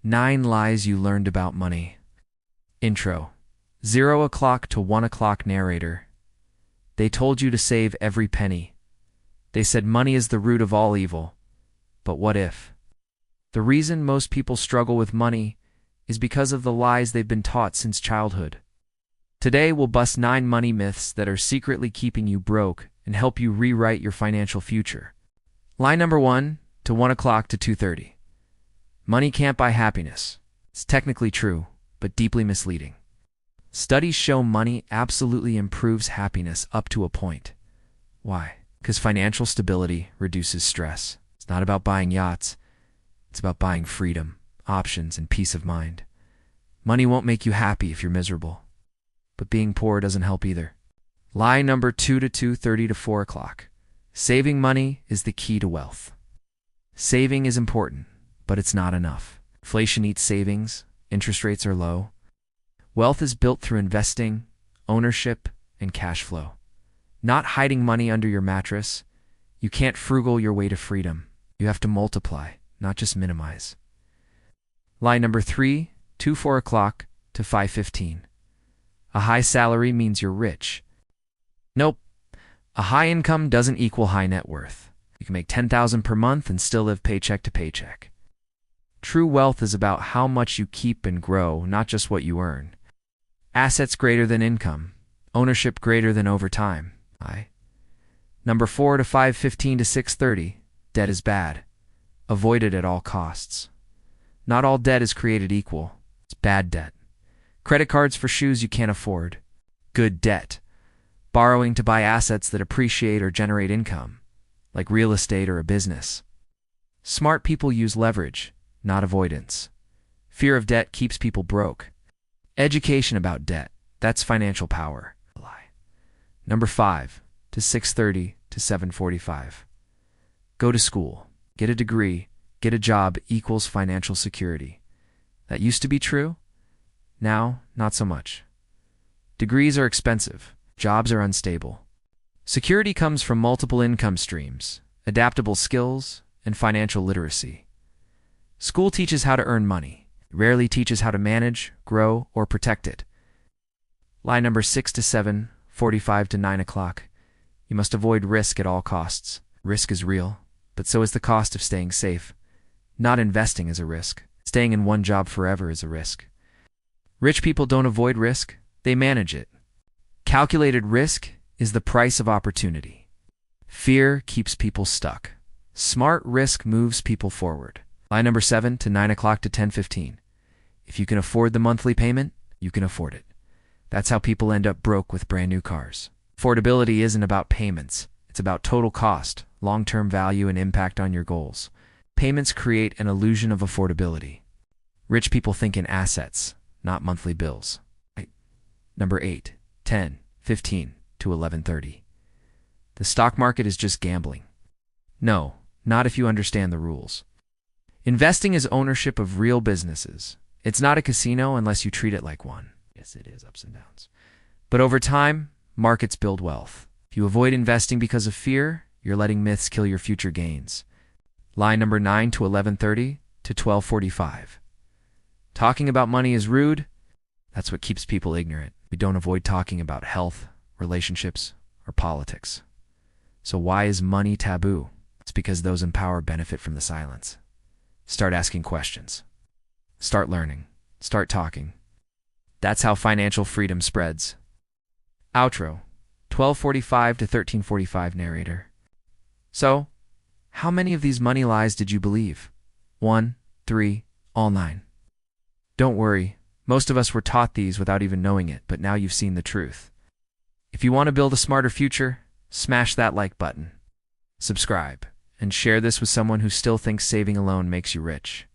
9 Lies You Learned About Money. Intro. 0 o'clock to 1 o'clock narrator. They told you to save every penny. They said money is the root of all evil. But what if? The reason most people struggle with money is because of the lies they've been taught since childhood. Today we'll bust 9 money myths that are secretly keeping you broke and help you rewrite your financial future. Lie number 1, to 1 o'clock to 2:30. Money can't buy happiness. It's technically true, but deeply misleading. Studies show money absolutely improves happiness up to a point. Why? Because financial stability reduces stress. It's not about buying yachts. It's about buying freedom, options, and peace of mind. Money won't make you happy if you're miserable. But being poor doesn't help either. Lie number 2 to 2:30 to 4 o'clock. Saving money is the key to wealth. Saving is important, but it's not enough. Inflation eats savings, interest rates are low. Wealth is built through investing, ownership, and cash flow. Not hiding money under your mattress. You can't frugal your way to freedom. You have to multiply, not just minimize. Lie number 3, 4 o'clock to 5:15. A high salary means you're rich. Nope. A high income doesn't equal high net worth. You can make $10,000 per month and still live paycheck to paycheck. True wealth is about how much you keep and grow, not just what you earn. Assets greater than income. Ownership greater than overtime. Number 4 to 5:15 to 6:30. Debt is bad. Avoid it at all costs. Not all debt is created equal. It's bad debt. Credit cards for shoes you can't afford. Good debt. Borrowing to buy assets that appreciate or generate income, like real estate or a business. Smart people use leverage, not avoidance. Fear of debt keeps people broke. Education about debt, that's financial power. Number 5 to 6:30 to 7:45. Go to school, get a degree, get a job equals financial security. That used to be true. Now, not so much. Degrees are expensive. Jobs are unstable. Security comes from multiple income streams, adaptable skills, and financial literacy. School teaches how to earn money. It rarely teaches how to manage, grow, or protect it. Lie number 6 to 7:45 to 9 o'clock. You must avoid risk at all costs. Risk is real, but so is the cost of staying safe. Not investing is a risk. Staying in one job forever is a risk. Rich people don't avoid risk, they manage it. Calculated risk is the price of opportunity. Fear keeps people stuck. Smart risk moves people forward. Lie number 7 to 9 o'clock to 10:15. If you can afford the monthly payment, you can afford it. That's how people end up broke with brand new cars. Affordability isn't about payments. It's about total cost, long-term value, and impact on your goals. Payments create an illusion of affordability. Rich people think in assets, not monthly bills. Number 8, 10, 15 to 11:30. The stock market is just gambling. No, not if you understand the rules. Investing is ownership of real businesses. It's not a casino unless you treat it like one. Yes, it is ups and downs. But over time, markets build wealth. If you avoid investing because of fear, you're letting myths kill your future gains. Lie number 9 to 11:30 to 12:45. Talking about money is rude. That's what keeps people ignorant. We don't avoid talking about health, relationships, or politics. So why is money taboo? It's because those in power benefit from the silence. Start asking questions. Start learning. Start talking. That's how financial freedom spreads. Outro. 12:45 to 13:45 narrator. So, how many of these money lies did you believe? 1, 3, all 9. Don't worry. Most of us were taught these without even knowing it, but now you've seen the truth. If you want to build a smarter future, smash that like button. Subscribe, and share this with someone who still thinks saving alone makes you rich.